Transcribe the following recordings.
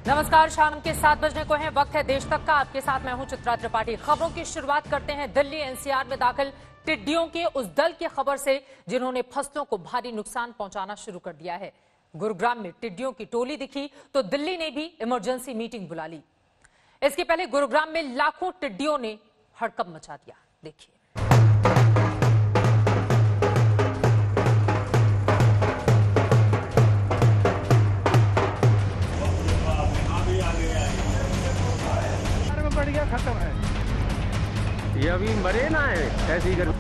नमस्कार, शाम के 7 बजने को है। वक्त है देश तक का। आपके साथ मैं हूं चित्रा त्रिपाठी। खबरों की शुरुआत करते हैं दिल्ली एनसीआर में दाखिल टिड्डियों के उस दल की खबर से जिन्होंने फसलों को भारी नुकसान पहुंचाना शुरू कर दिया है। गुरुग्राम में टिड्डियों की टोली दिखी तो दिल्ली ने भी इमरजेंसी मीटिंग बुला ली। इसके पहले गुरुग्राम में लाखों टिड्डियों ने हड़कंप मचा दिया। देखिए। खत्म है, ये अभी मरे ना है ऐसी गर्मी।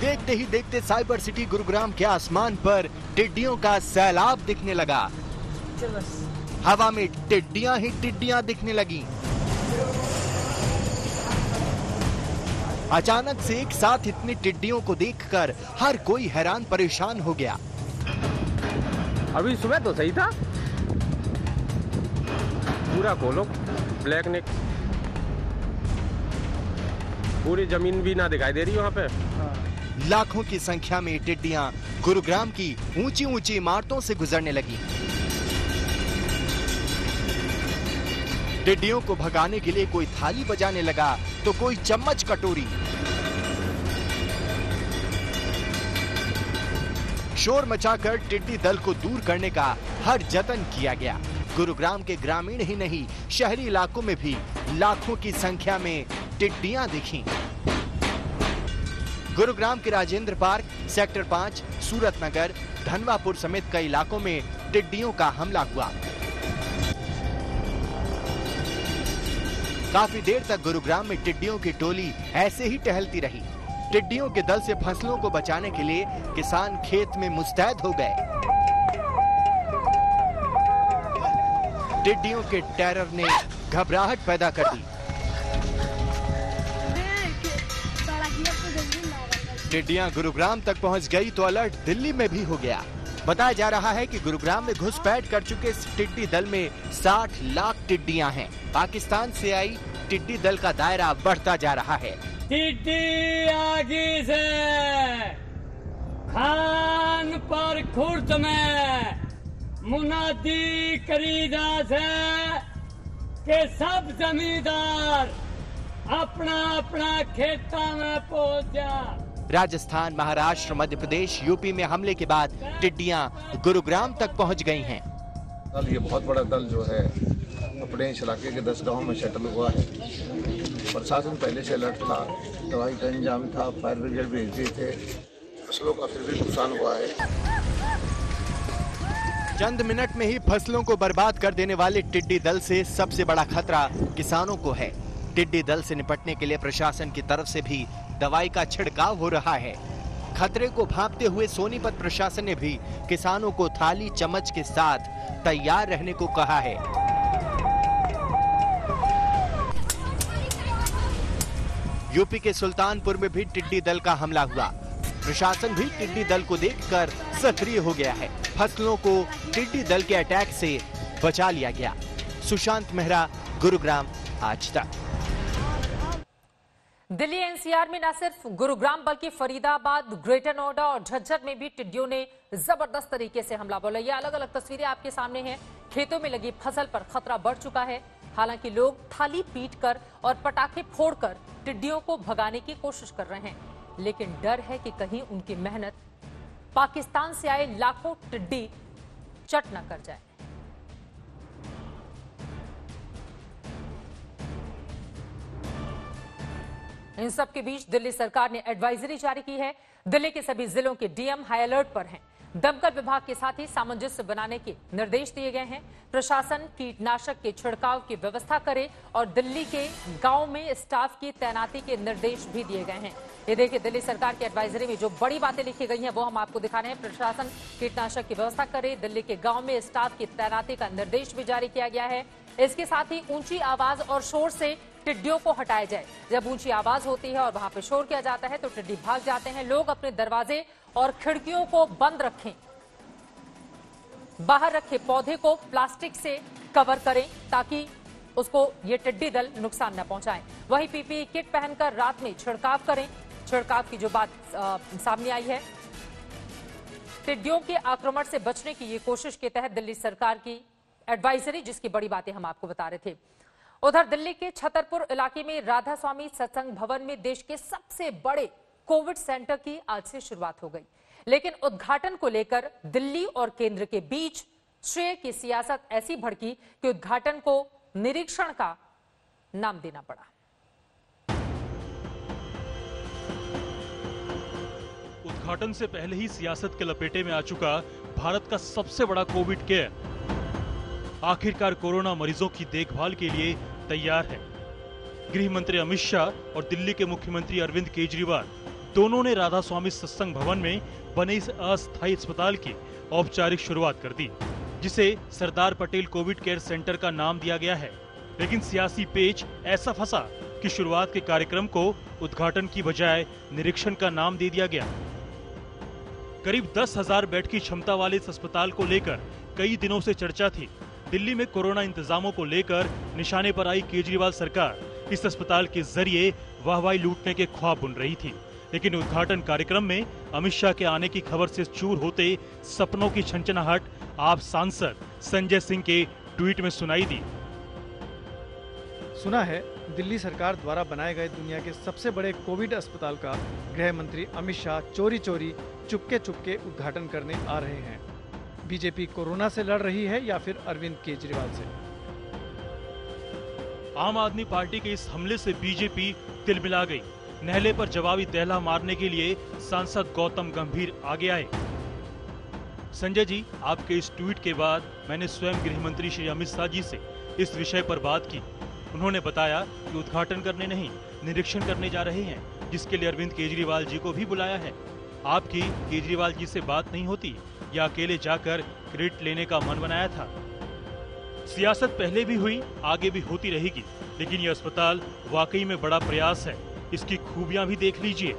देखते ही देखते साइबर सिटी गुरुग्राम के आसमान पर टिड्डियों का सैलाब दिखने लगा। हवा में टिड्डियां ही टिड्डियां दिखने लगी। अचानक से एक साथ इतनी टिड्डियों को देखकर हर कोई हैरान परेशान हो गया। अभी सुबह तो सही था, पूरा खोलो ब्लैक नेक, पूरी जमीन भी ना दिखाई दे रही वहाँ पे। लाखों की संख्या में टिड्डियां गुरुग्राम की ऊंची ऊंची इमारतों से गुजरने लगी। टिड्डियों को भगाने के लिए कोई थाली बजाने लगा तो कोई चम्मच कटोरी। शोर मचाकर टिड्डी दल को दूर करने का हर जतन किया गया। गुरुग्राम के ग्रामीण ही नहीं, शहरी इलाकों में भी लाखों की संख्या में टिड्डियां दिखीं। गुरुग्राम के राजेंद्र पार्क, सेक्टर 5, सूरत नगर, धनवापुर समेत कई इलाकों में टिड्डियों का हमला हुआ। काफी देर तक गुरुग्राम में टिड्डियों की टोली ऐसे ही टहलती रही। टिड्डियों के दल से फसलों को बचाने के लिए किसान खेत में मुस्तैद हो गए। टिड्डियों के टेरर ने घबराहट पैदा कर दी। टिड्डियां गुरुग्राम तक पहुंच गई तो अलर्ट दिल्ली में भी हो गया। बताया जा रहा है कि गुरुग्राम में घुसपैठ कर चुके इस टिड्डी दल में 60 लाख टिड्डियां हैं। पाकिस्तान से आई टिड्डी दल का दायरा बढ़ता जा रहा है। टिड्डी आगे से खान पर खुर्द में मुनादी करीदा से के सब जमींदार अपना अपना खेता में पहुंच जा। राजस्थान, महाराष्ट्र, मध्य प्रदेश, यूपी में हमले के बाद टिड्डियां गुरुग्राम तक पहुंच गई हैं। दल, ये बहुत बड़ा दल जो है अपने इस इलाके के 10 गांव में सेटल हुआ है। प्रशासन पहले से अलर्ट था, दवाई का इंतजाम था, फायर ब्रिगेड भेज दिए थे। फसलों का फिर भी नुकसान हुआ है। चंद मिनट में ही फसलों को बर्बाद कर देने वाले टिड्डी दल से सबसे बड़ा खतरा किसानों को है। टिड्डी दल से निपटने के लिए प्रशासन की तरफ से भी दवाई का छिड़काव हो रहा है। खतरे को भांपते हुए सोनीपत प्रशासन ने भी किसानों को थाली चम्मच के साथ तैयार रहने को कहा है। यूपी के सुल्तानपुर में भी टिड्डी दल का हमला हुआ। प्रशासन भी टिड्डी दल को देखकर सक्रिय हो गया है। फसलों को टिड्डी दल के अटैक से बचा लिया गया। सुशांत मेहरा, गुरुग्राम, आज तक। दिल्ली एनसीआर में न सिर्फ गुरुग्राम बल्कि फरीदाबाद, ग्रेटर नोएडा और झज्जर में भी टिड्डियों ने जबरदस्त तरीके से हमला बोला। ये अलग अलग तस्वीरें आपके सामने हैं। खेतों में लगी फसल पर खतरा बढ़ चुका है। हालांकि लोग थाली पीटकर और पटाखे फोड़कर टिड्डियों को भगाने की कोशिश कर रहे हैं, लेकिन डर है कि कहीं उनकी मेहनत पाकिस्तान से आए लाखों टिड्डी चट न कर जाए। इन सब के बीच दिल्ली सरकार ने एडवाइजरी जारी की है। दिल्ली के सभी जिलों के डीएम हाई अलर्ट पर हैं। दमकल विभाग के साथ ही सामंजस्य बनाने के निर्देश दिए गए हैं। प्रशासन कीटनाशक के छिड़काव की व्यवस्था करे और दिल्ली के गांव में स्टाफ की तैनाती के निर्देश भी दिए गए हैं। ये देखिए, दिल्ली सरकार की एडवाइजरी में जो बड़ी बातें लिखी गई हैं वो हम आपको दिखा रहे हैं। प्रशासन कीटनाशक की व्यवस्था करे, दिल्ली के गांव में स्टाफ की तैनाती का निर्देश भी जारी किया गया है। इसके साथ ही ऊंची आवाज और शोर से टिड्डियों को हटाया जाए। जब ऊंची आवाज होती है और वहां पे शोर किया जाता है तो टिड्डी भाग जाते हैं। लोग अपने दरवाजे और खिड़कियों को बंद रखें। बाहर रखे पौधे को प्लास्टिक से कवर करें ताकि उसको ये टिड्डी दल नुकसान न पहुंचाएं। वहीं पीपीई किट पहनकर रात में छिड़काव करें। छिड़काव की जो बात सामने आई है, टिड्डियों के आक्रमण से बचने की ये कोशिश के तहत दिल्ली सरकार की एडवाइजरी, जिसकी बड़ी बातें हम आपको बता रहे थे। उधर दिल्ली के छतरपुर इलाके में राधा स्वामी सत्संग भवन में देश के सबसे बड़े कोविड सेंटर की आज से शुरुआत हो गई, लेकिन उद्घाटन को लेकर दिल्ली और केंद्र के बीच श्रेय की सियासत ऐसी भड़की कि उद्घाटन को निरीक्षण का नाम देना पड़ा। उद्घाटन से पहले ही सियासत के लपेटे में आ चुका भारत का सबसे बड़ा कोविड केयर आखिरकार कोरोना मरीजों की देखभाल के लिए तैयार है। गृह मंत्री अमित शाह और दिल्ली के मुख्यमंत्री अरविंद केजरीवाल दोनों ने राधा स्वामी सत्संग भवन में बने इस अस्थायी अस्पताल की औपचारिक शुरुआत कर दी, जिसे Sardar Patel Covid care centre का नाम दिया गया है। लेकिन सियासी पेच ऐसा फंसा कि शुरुआत के कार्यक्रम को उद्घाटन की बजाय निरीक्षण का नाम दे दिया गया। करीब 10,000 बेड की क्षमता वाले इस अस्पताल को लेकर कई दिनों से चर्चा थी। दिल्ली में कोरोना इंतजामों को लेकर निशाने पर आई केजरीवाल सरकार इस अस्पताल के जरिए वाहवाही लूटने के ख्वाब बुन रही थी। लेकिन उद्घाटन कार्यक्रम में अमित शाह के आने की खबर से चूर होते सपनों की छनछनाहट आप सांसद संजय सिंह के ट्वीट में सुनाई दी। सुना है दिल्ली सरकार द्वारा बनाए गए दुनिया के सबसे बड़े कोविड अस्पताल का गृह मंत्री अमित शाह चोरी चोरी चुपके चुपके उद्घाटन करने आ रहे हैं। बीजेपी कोरोना से लड़ रही है या फिर अरविंद केजरीवाल से? आम आदमी पार्टी के इस हमले से बीजेपी तिलमिला गई। नहले पर जवाबी दहला मारने के लिए सांसद गौतम गंभीर आगे आए। संजय जी, आपके इस ट्वीट के बाद मैंने स्वयं गृह मंत्री श्री अमित शाह जी से इस विषय पर बात की। उन्होंने बताया कि उद्घाटन करने नहीं, निरीक्षण करने जा रहे हैं, जिसके लिए अरविंद केजरीवाल जी को भी बुलाया है। आपकी केजरीवाल जी से बात नहीं होती या अकेले जाकर क्रेडिट लेने का मन बनाया था? सियासत पहले भी हुई, आगे भी होती रहेगी, लेकिन यह अस्पताल वाकई में बड़ा प्रयास है। इसकी खूबियां भी देख लीजिए।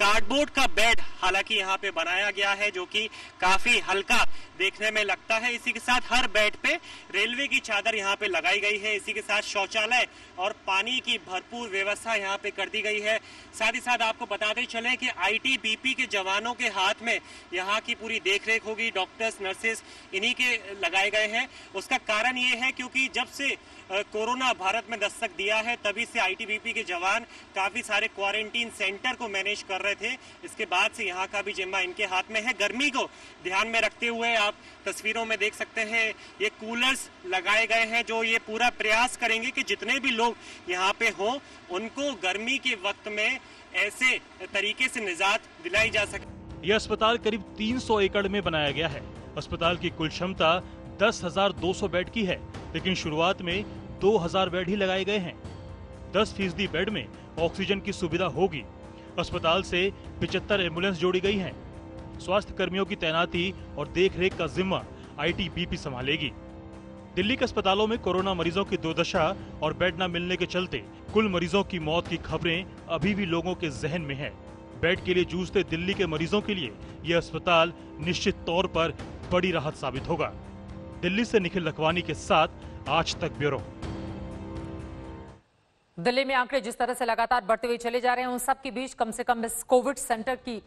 कार्डबोर्ड का बेड हालांकि यहाँ पे बनाया गया है, जो कि काफी हल्का देखने में लगता है। इसी के साथ हर बेड पे रेलवे की चादर यहाँ पे लगाई गई है। इसी के साथ शौचालय और पानी की भरपूर व्यवस्था यहाँ पे कर दी गई है। साथ ही साथ आपको बताते चले कि आईटीबीपी के जवानों के हाथ में यहाँ की पूरी देखरेख होगी। डॉक्टर्स, नर्सेस इन्हीं के लगाए गए हैं। उसका कारण ये है क्योंकि जब से कोरोना भारत में दस्तक दिया है, तभी से आईटीबीपी के जवान काफी सारे क्वारंटीन सेंटर को मैनेज कर रहे थे। इसके बाद से यहाँ का भी जिम्मा इनके हाथ में है। गर्मी को ध्यान में रखते हुए आप तस्वीरों में देख सकते हैं, ये कूलर्स लगाए गए हैं, जो ये पूरा प्रयास करेंगे कि जितने भी लोग यहाँ पे हों, उनको गर्मी के वक्त में ऐसे तरीके से निजात दिलाई जा सके। यह अस्पताल करीब 300 एकड़ में बनाया गया है। अस्पताल की कुल क्षमता 10,200 बेड की है, लेकिन शुरुआत में 2,000 बेड ही लगाए गए हैं। 10% बेड में ऑक्सीजन की सुविधा होगी। अस्पताल से 75 एम्बुलेंस जोड़ी गई हैं। स्वास्थ्य कर्मियों की तैनाती और देखरेख का जिम्मा आईटीबीपी संभालेगी। दिल्ली के अस्पतालों में कोरोना मरीजों की दुर्दशा और बेड न मिलने के चलते कुल मरीजों की मौत की खबरें अभी भी लोगों के जहन में है। बेड के लिए जूझते दिल्ली के मरीजों के लिए यह अस्पताल निश्चित तौर पर बड़ी राहत साबित होगा। दिल्ली से निखिल लखवानी के साथ आज तक ब्यूरो। दिल्ली में आंकड़े जिस तरह से लगातार बढ़ते हुए चले जा रहे हैं, उन सब के बीच कम से कम इस कोविड सेंटर की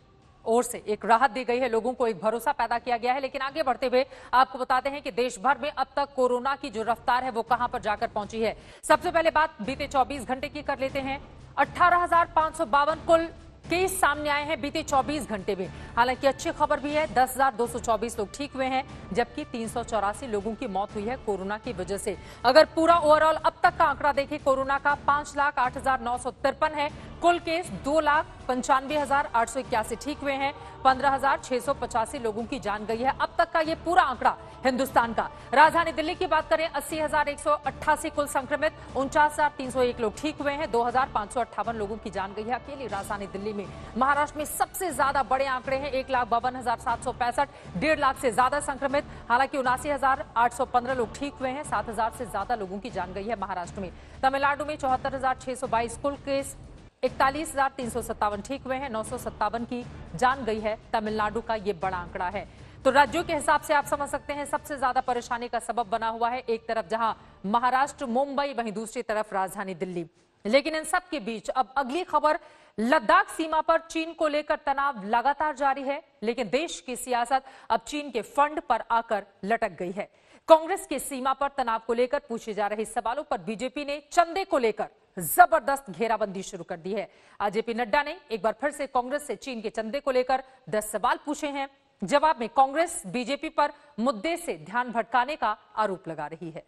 ओर से एक राहत दी गई है, लोगों को एक भरोसा पैदा किया गया है। लेकिन आगे बढ़ते हुए आपको बताते हैं कि देश भर में अब तक कोरोना की जो रफ्तार है वो कहां पर जाकर पहुंची है। सबसे पहले बात बीते 24 घंटे की कर लेते हैं। 18,552 कुल केस सामने आए हैं बीते 24 घंटे में। हालांकि अच्छी खबर भी है, 10,224 लोग ठीक हुए हैं, जबकि 384 लोगों की मौत हुई है कोरोना की वजह से। अगर पूरा ओवरऑल अब तक का आंकड़ा देखें कोरोना का, 5,08,953 है। कुल केस 2,95,881 ठीक हुए हैं। 15,685 लोगों की जान गई है। अब तक का ये पूरा आंकड़ा हिंदुस्तान का। राजधानी दिल्ली की बात करें, 80,188 कुल संक्रमित, 49,301 लोग ठीक हुए हैं। 2,558 लोगों की जान गई है अकेली राजधानी दिल्ली में। महाराष्ट्र में सबसे ज्यादा बड़े आंकड़े हैं, 1,52,765, 1.5 लाख से ज्यादा संक्रमित। हालांकि 79,815 लोग ठीक हुए हैं। 7,000 से ज्यादा लोगों की जान गई है महाराष्ट्र में। तमिलनाडु में 74,622 कुल केस, 41,357 ठीक हुए हैं। 957 की जान गई है। तमिलनाडु का ये बड़ा आंकड़ा है। तो राज्यों के हिसाब से आप समझ सकते हैं सबसे ज्यादा परेशानी का सबब बना हुआ है एक तरफ जहां महाराष्ट्र, मुंबई, वहीं दूसरी तरफ राजधानी दिल्ली। लेकिन इन सब के बीच अब अगली खबर, लद्दाख सीमा पर चीन को लेकर तनाव लगातार जारी है, लेकिन देश की सियासत अब चीन के फंड पर आकर लटक गई है। कांग्रेस की सीमा पर तनाव को लेकर पूछे जा रहे सवालों पर बीजेपी ने चंदे को लेकर जबरदस्त घेराबंदी शुरू कर दी है। आज जेपी नड्डा ने एक बार फिर से कांग्रेस से चीन के चंदे को लेकर 10 सवाल पूछे हैं। जवाब में कांग्रेस बीजेपी पर मुद्दे से ध्यान भटकाने का आरोप लगा रही है।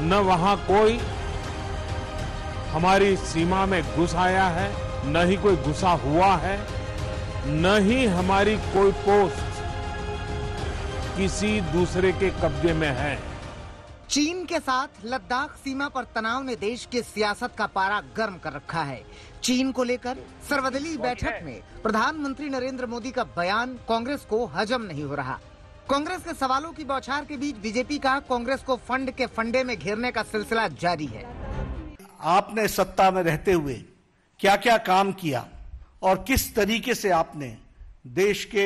न वहां कोई हमारी सीमा में घुस आया है, न ही कोई घुसा हुआ है, न ही हमारी कोई पोस्ट किसी दूसरे के कब्जे में है। चीन के साथ लद्दाख सीमा पर तनाव ने देश की सियासत का पारा गर्म कर रखा है। चीन को लेकर सर्वदलीय बैठक में प्रधानमंत्री नरेंद्र मोदी का बयान कांग्रेस को हजम नहीं हो रहा। कांग्रेस के सवालों की बौछार के बीच बीजेपी का कांग्रेस को फंड के फंडे में घेरने का सिलसिला जारी है। आपने सत्ता में रहते हुए क्या क्या काम किया और किस तरीके से आपने देश के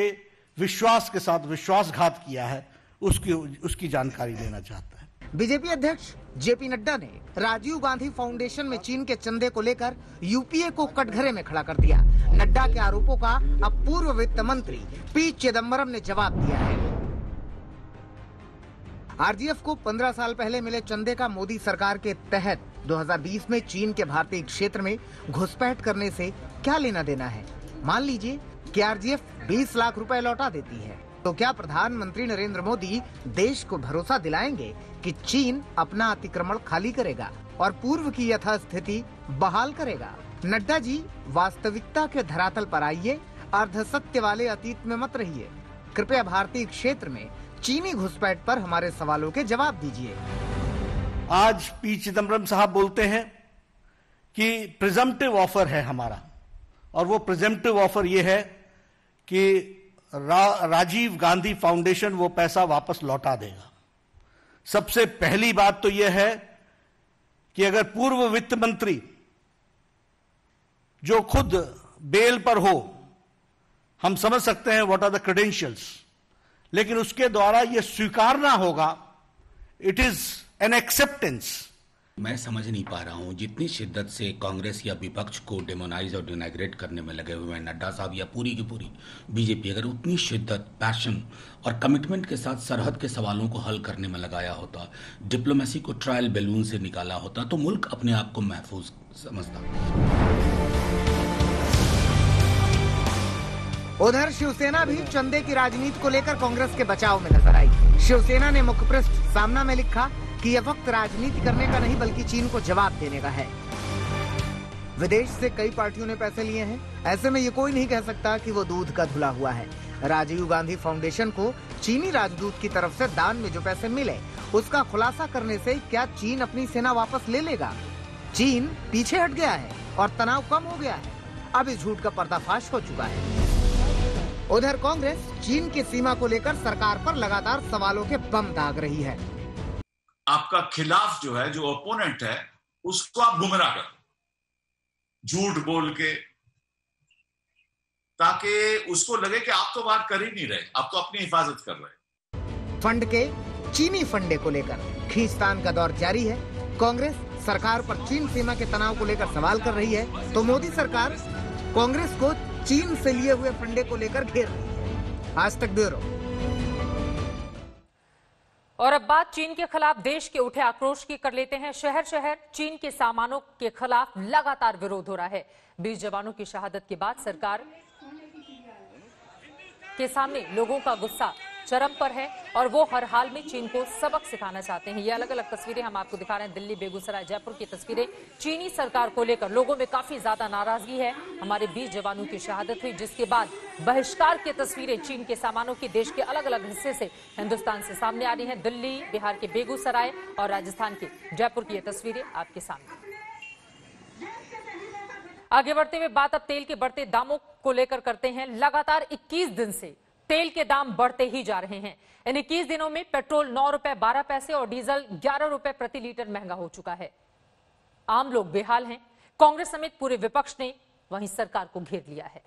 विश्वास के साथ विश्वासघात किया है, उसकी जानकारी देना चाहता है। बीजेपी अध्यक्ष जेपी नड्डा ने राजीव गांधी फाउंडेशन में चीन के चंदे को लेकर यूपीए को कटघरे में खड़ा कर दिया। नड्डा के आरोपों का अब पूर्व वित्त मंत्री पी चिदम्बरम ने जवाब दिया है। आरजीएफ को 15 साल पहले मिले चंदे का मोदी सरकार के तहत 2020 में चीन के भारतीय क्षेत्र में घुसपैठ करने से क्या लेना देना है? मान लीजिए कि आरजीएफ 20 लाख रुपए लौटा देती है, तो क्या प्रधानमंत्री नरेंद्र मोदी देश को भरोसा दिलाएंगे कि चीन अपना अतिक्रमण खाली करेगा और पूर्व की यथास्थिति बहाल करेगा? नड्डा जी, वास्तविकता के धरातल पर आइए, अर्धसत्य वाले अतीत में मत रहिए। कृपया भारतीय क्षेत्र में चीनी घुसपैठ पर हमारे सवालों के जवाब दीजिए। आज पी चिदम्बरम साहब बोलते हैं कि प्रिजम्पटिव ऑफर है हमारा, और वो प्रिजम्पटिव ऑफर ये है कि राजीव गांधी फाउंडेशन वो पैसा वापस लौटा देगा। सबसे पहली बात तो यह है कि अगर पूर्व वित्त मंत्री जो खुद बेल पर हो, हम समझ सकते हैं व्हाट आर द क्रेडेंशियल्स, लेकिन उसके द्वारा यह स्वीकारना होगा, इट इज एन एक्सेप्टेंस। मैं समझ नहीं पा रहा हूं जितनी शिद्दत से कांग्रेस या विपक्ष को डेमोनाइज और डिनाइग्रेट करने में लगे हुए हैं नड्डा साहब या पूरी की पूरी बीजेपी, अगर उतनी शिद्दत, पैशन और कमिटमेंट के साथ सरहद के सवालों को हल करने में लगाया होता, डिप्लोमेसी को ट्रायल बैलून से निकाला होता, तो मुल्क अपने आप को महफूज समझता। उधर शिवसेना भी चंदे की राजनीति को लेकर कांग्रेस के बचाव में नजर आई। शिवसेना ने मुखपृष्ठ सामना में लिखा कि यह वक्त राजनीति करने का नहीं बल्कि चीन को जवाब देने का है। विदेश से कई पार्टियों ने पैसे लिए हैं, ऐसे में ये कोई नहीं कह सकता कि वो दूध का धुला हुआ है। राजीव गांधी फाउंडेशन को चीनी राजदूत की तरफ से दान में जो पैसे मिले, उसका खुलासा करने से क्या चीन अपनी सेना वापस ले लेगा? चीन पीछे हट गया है और तनाव कम हो गया है। अब इस झूठ का पर्दाफाश हो चुका है। उधर कांग्रेस चीन की सीमा को लेकर सरकार पर लगातार सवालों के बम दाग रही है। आपका खिलाफ जो है, जो ओपोनेंट है, उसको आप गुमराह करो झूठ बोल के, ताकि उसको लगे कि आप तो बात कर ही नहीं रहे, आप तो अपनी हिफाजत कर रहे। फंड के चीनी फंडे को लेकर खींचतान का दौर जारी है। कांग्रेस सरकार पर चीन सीमा के तनाव को लेकर सवाल कर रही है, तो मोदी सरकार कांग्रेस को चीन से लिए हुए फंडे को लेकर घेर रही है। आज तक ब्यूरो। और अब बात चीन के खिलाफ देश के उठे आक्रोश की कर लेते हैं। शहर शहर चीन के सामानों के खिलाफ लगातार विरोध हो रहा है। 20 जवानों की शहादत के बाद सरकार के सामने लोगों का गुस्सा चरम पर है और वो हर हाल में चीन को सबक सिखाना चाहते हैं। ये अलग अलग तस्वीरें हम आपको दिखा रहे हैं, दिल्ली, बेगूसराय, जयपुर की तस्वीरें। चीनी सरकार को लेकर लोगों में काफी ज्यादा नाराजगी है। हमारे 20 जवानों की शहादत हुई, जिसके बाद बहिष्कार की तस्वीरें चीन के सामानों की देश के अलग अलग हिस्से से हिंदुस्तान से सामने आ रही हैं। दिल्ली, बिहार के बेगूसराय और राजस्थान के जयपुर की ये तस्वीरें आपके सामने। आगे बढ़ते हुए बात अब तेल के बढ़ते दामों को लेकर करते हैं। लगातार 21 दिन से तेल के दाम बढ़ते ही जा रहे हैं। इन 21 दिनों में पेट्रोल 9 रुपए 12 पैसे और डीजल 11 रुपए प्रति लीटर महंगा हो चुका है। आम लोग बेहाल हैं। कांग्रेस समेत पूरे विपक्ष ने वहीं सरकार को घेर लिया है।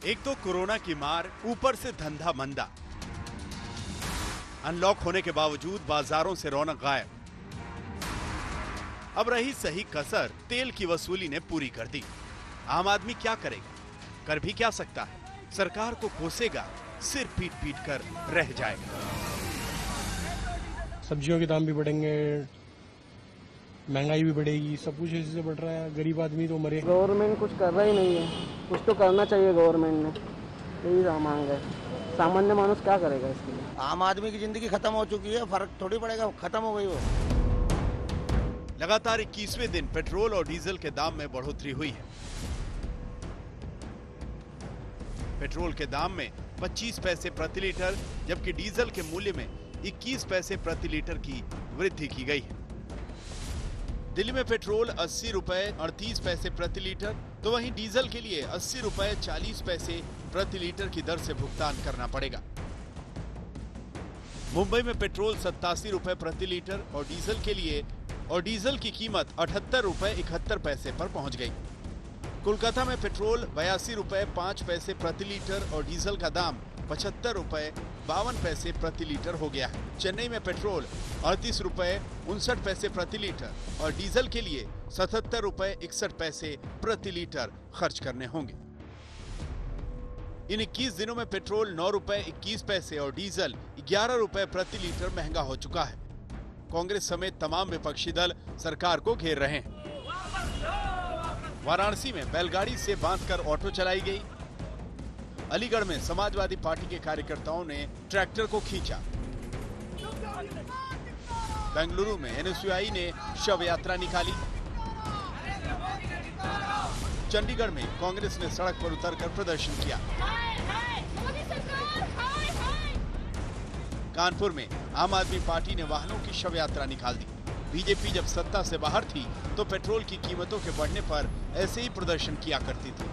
एक तो कोरोना की मार, ऊपर से धंधा मंदा। अनलॉक होने के बावजूद बाजारों से रौनक गायब। अब रही सही कसर तेल की वसूली ने पूरी कर दी। आम आदमी क्या करेगा? कर भी क्या सकता है? सरकार को कोसेगा, सिर पीट पीट कर रह जाएगा। सब्जियों के दाम भी बढ़ेंगे, महंगाई भी बढ़ेगी, सब कुछ इसी से बढ़ रहा है। गरीब आदमी तो मरे। गवर्नमेंट कुछ कर रहा ही नहीं है, कुछ तो करना चाहिए गवर्नमेंट ने, यही मांग है। सामान्य मानुस क्या करेगा इसके लिए? आम आदमी की जिंदगी खत्म हो चुकी है, फर्क थोड़ी पड़ेगा, खत्म हो गई वो। लगातार 21वें दिन पेट्रोल और डीजल के दाम में बढ़ोतरी हुई है। पेट्रोल के दाम में 25 पैसे प्रति लीटर, जबकि डीजल के मूल्य में 21 पैसे प्रति लीटर की वृद्धि की गई है। दिल्ली में पेट्रोल 80 रुपए 38 पैसे प्रति लीटर, तो वहीं डीजल के लिए 80 रुपए 40 पैसे प्रति लीटर की दर से भुगतान करना पड़ेगा। मुंबई में पेट्रोल 87 रुपए प्रति लीटर और डीजल की कीमत 78 रुपए 71 पैसे पर पहुंच गई। कोलकाता में पेट्रोल 82 रुपए 5 पैसे प्रति लीटर और डीजल का दाम 75 रुपए 52 पैसे प्रति लीटर हो गया है। चेन्नई में पेट्रोल 38 रुपए 59 पैसे प्रति लीटर और डीजल के लिए 77 रुपए 61 पैसे प्रति लीटर खर्च करने होंगे। इन 21 दिनों में पेट्रोल 9 रुपए 21 पैसे और डीजल 11 रुपए प्रति लीटर महंगा हो चुका है। कांग्रेस समेत तमाम विपक्षी दल सरकार को घेर रहे हैं। वाराणसी में बैलगाड़ी से बांधकर ऑटो चलाई गई। अलीगढ़ में समाजवादी पार्टी के कार्यकर्ताओं ने ट्रैक्टर को खींचा। बेंगलुरु में एनएसयूआई ने शव यात्रा निकाली। चंडीगढ़ में कांग्रेस ने सड़क पर उतरकर प्रदर्शन किया। कानपुर में आम आदमी पार्टी ने वाहनों की शव यात्रा निकाल दी। बीजेपी जब सत्ता से बाहर थी तो पेट्रोल की कीमतों के बढ़ने पर ऐसे ही प्रदर्शन किया करती थी,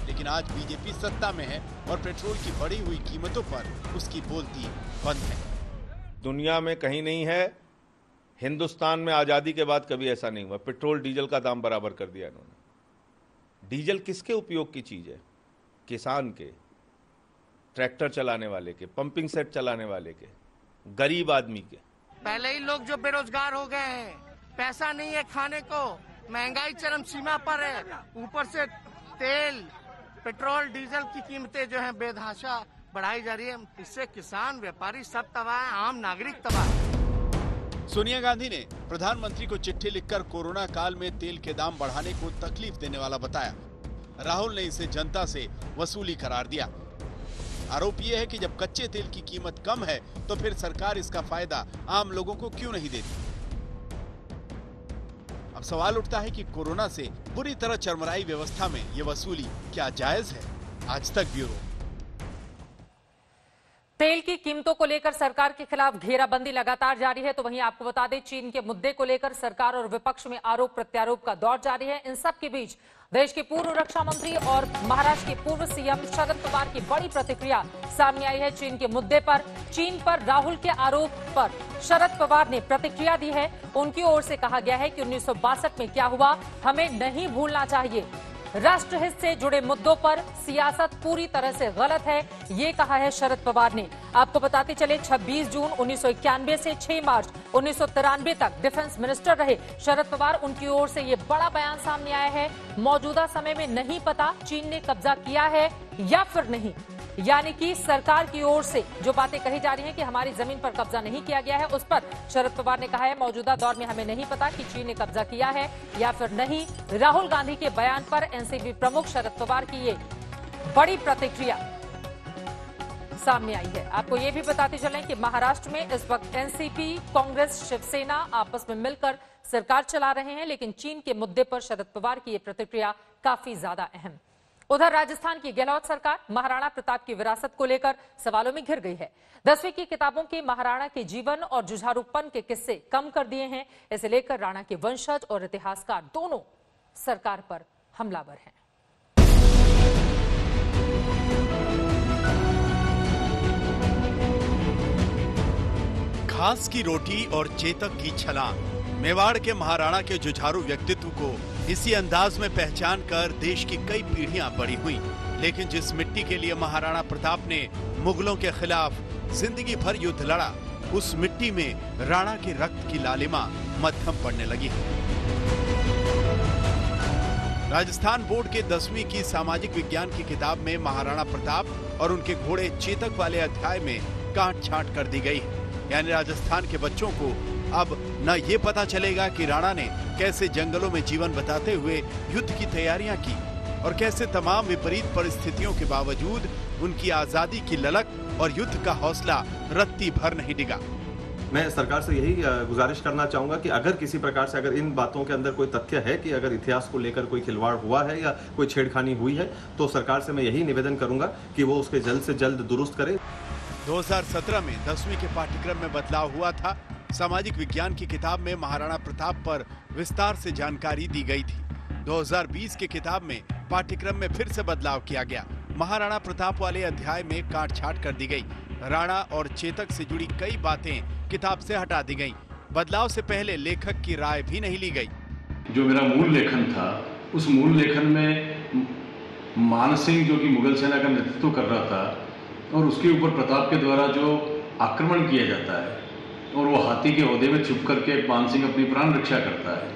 लेकिन आज बीजेपी सत्ता में है और पेट्रोल की बढ़ी हुई कीमतों पर उसकी बोलती बंद है। दुनिया में कहीं नहीं है, हिंदुस्तान में आजादी के बाद कभी ऐसा नहीं हुआ। पेट्रोल डीजल का दाम बराबर कर दिया इन्होंने। डीजल किसके उपयोग की चीज है? किसान के, ट्रैक्टर चलाने वाले के, पंपिंग सेट चलाने वाले के, गरीब आदमी के। पहले ही लोग जो बेरोजगार हो गए हैं, पैसा नहीं है खाने को, महंगाई चरम सीमा पर है, ऊपर से तेल, पेट्रोल, डीजल की कीमतें जो हैं बेतहाशा बढ़ाई जा रही है। इससे किसान, व्यापारी सब तबाह है, आम नागरिक तबाह है। सोनिया गांधी ने प्रधानमंत्री को चिट्ठी लिखकर कोरोना काल में तेल के दाम बढ़ाने को तकलीफ देने वाला बताया। राहुल ने इसे जनता से वसूली करार दिया। आरोप यह है कि जब कच्चे तेल की कीमत कम है तो फिर सरकार इसका फायदा आम लोगों को क्यों नहीं देती। अब सवाल उठता है कि कोरोना से बुरी तरह चरमराई व्यवस्था में ये वसूली क्या जायज है? आज तक ब्यूरो। तेल की कीमतों को लेकर सरकार के खिलाफ घेराबंदी लगातार जारी है। तो वहीं आपको बता दें, चीन के मुद्दे को लेकर सरकार और विपक्ष में आरोप प्रत्यारोप का दौर जारी है। इन सब के बीच देश के पूर्व रक्षा मंत्री और महाराष्ट्र के पूर्व सीएम शरद पवार की बड़ी प्रतिक्रिया सामने आई है। चीन के मुद्दे पर, चीन पर राहुल के आरोप पर शरद पवार ने प्रतिक्रिया दी है। उनकी ओर से कहा गया है कि 1962 में क्या हुआ हमें नहीं भूलना चाहिए। राष्ट्रहित से जुड़े मुद्दों पर सियासत पूरी तरह से गलत है, ये कहा है शरद पवार ने। आपको बताते चले 26 जून 1991 से 6 मार्च 1993 तक डिफेंस मिनिस्टर रहे शरद पवार। उनकी ओर से ये बड़ा बयान सामने आया है। मौजूदा समय में नहीं पता चीन ने कब्जा किया है या फिर नहीं, यानी कि सरकार की ओर से जो बातें कही जा रही हैं कि हमारी जमीन पर कब्जा नहीं किया गया है, उस पर शरद पवार ने कहा है मौजूदा दौर में हमें नहीं पता कि चीन ने कब्जा किया है या फिर नहीं। राहुल गांधी के बयान पर एनसीपी प्रमुख शरद पवार की ये बड़ी प्रतिक्रिया सामने आई है। आपको ये भी बताते चलें कि महाराष्ट्र में इस वक्त एनसीपी, कांग्रेस, शिवसेना आपस में मिलकर सरकार चला रहे हैं, लेकिन चीन के मुद्दे पर शरद पवार की ये प्रतिक्रिया काफी ज्यादा अहम। उधर राजस्थान की गहलोत सरकार महाराणा प्रताप की विरासत को लेकर सवालों में घिर गई है। 10वीं की किताबों के महाराणा के जीवन और जुझारूपन के किस्से कम कर दिए हैं। इसे लेकर राणा के वंशज और इतिहासकार दोनों सरकार पर हमलावर हैं। घास की रोटी और चेतक की छलांग, मेवाड़ के महाराणा के जुझारू व्यक्तित्व को इसी अंदाज में पहचान कर देश की कई पीढ़ियां बड़ी हुई। लेकिन जिस मिट्टी के लिए महाराणा प्रताप ने मुगलों के खिलाफ जिंदगी भर युद्ध लड़ा, उस मिट्टी में राणा के रक्त की लालिमा मध्यम पड़ने लगी है। राजस्थान बोर्ड के 10वीं की सामाजिक विज्ञान की किताब में महाराणा प्रताप और उनके घोड़े चेतक वाले अध्याय में काट छांट कर दी गई है। यानी राजस्थान के बच्चों को अब न ये पता चलेगा कि राणा ने कैसे जंगलों में जीवन बिताते हुए युद्ध की तैयारियां की और कैसे तमाम विपरीत परिस्थितियों के बावजूद उनकी आजादी की ललक और युद्ध का हौसला रत्ती भर नहीं डिगा। मैं सरकार से यही गुजारिश करना चाहूंगा कि अगर किसी प्रकार से अगर इन बातों के अंदर कोई तथ्य है कि अगर इतिहास को लेकर कोई खिलवाड़ हुआ है या कोई छेड़खानी हुई है, तो सरकार से मैं यही निवेदन करूंगा कि वो उसके जल्द से जल्द दुरुस्त करे। 2017 में 10वीं के पाठ्यक्रम में बदलाव हुआ था। सामाजिक विज्ञान की किताब में महाराणा प्रताप पर विस्तार से जानकारी दी गई थी। 2020 की किताब में पाठ्यक्रम में फिर से बदलाव किया गया। महाराणा प्रताप वाले अध्याय में काट छाट कर दी गई। राणा और चेतक से जुड़ी कई बातें किताब से हटा दी गईं। बदलाव से पहले लेखक की राय भी नहीं ली गई। जो मेरा मूल लेखन था, उस मूल लेखन में मान सिंह जो कि मुगल सेना का नेतृत्व कर रहा था और उसके ऊपर प्रताप के द्वारा जो आक्रमण किया जाता है और वो हाथी के ओहदे में छुप करके मान सिंह अपनी प्राण रक्षा करता है,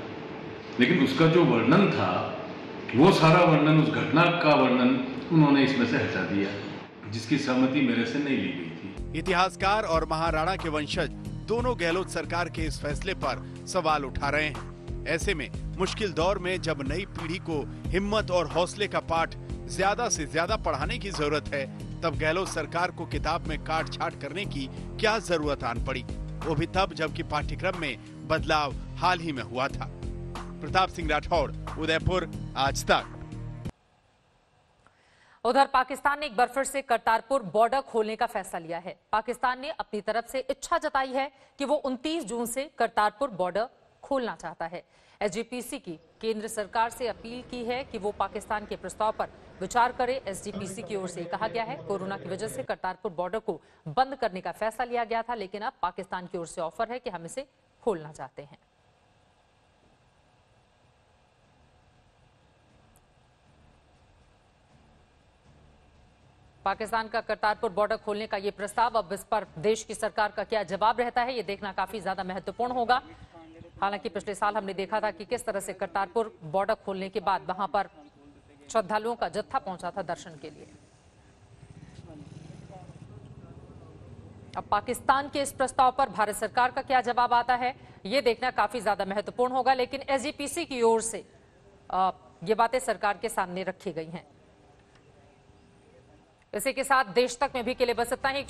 लेकिन उसका जो वर्णन था वो सारा वर्णन, उस घटना का वर्णन उन्होंने इसमें से हटा दिया, जिसकी सहमति मेरे से नहीं ली गई थी। इतिहासकार और महाराणा के वंशज दोनों गहलोत सरकार के इस फैसले पर सवाल उठा रहे हैं। ऐसे में मुश्किल दौर में जब नई पीढ़ी को हिम्मत और हौसले का पाठ ज्यादा से ज्यादा पढ़ाने की जरूरत है, तब गहलोत सरकार को किताब में काट छाट करने की क्या जरूरत आन पड़ी, वो भी तब जबकि पाठ्यक्रम में बदलाव हाल ही में हुआ था। प्रताप सिंह राठौड़, उदयपुर, आज तक। उधर पाकिस्तान ने एक बार फिर से करतारपुर बॉर्डर खोलने का फैसला लिया है। पाकिस्तान ने अपनी तरफ से इच्छा जताई है कि वो 29 जून से करतारपुर बॉर्डर खोलना चाहता है। एसजीपीसी की केंद्र सरकार से अपील की है कि वो पाकिस्तान के प्रस्ताव पर विचार करे। एसजीपीसी की ओर से कहा गया है, कोरोना की वजह से करतारपुर बॉर्डर को बंद करने का फैसला लिया गया था, लेकिन अब पाकिस्तान की ओर से ऑफर है कि हम इसे खोलना चाहते हैं। पाकिस्तान का करतारपुर बॉर्डर खोलने का ये प्रस्ताव, अब इस पर देश की सरकार का क्या जवाब रहता है, ये देखना काफी ज्यादा महत्वपूर्ण होगा। हालांकि पिछले साल हमने देखा था कि किस तरह से करतारपुर बॉर्डर खोलने के बाद वहां पर श्रद्धालुओं का जत्था पहुंचा था दर्शन के लिए। अब पाकिस्तान के इस प्रस्ताव पर भारत सरकार का क्या जवाब आता है, ये देखना काफी ज्यादा महत्वपूर्ण होगा। लेकिन एसजीपीसी की ओर से ये बातें सरकार के सामने रखी गई हैं। इसी के साथ देश तक में भी के लिए बस इतना ही।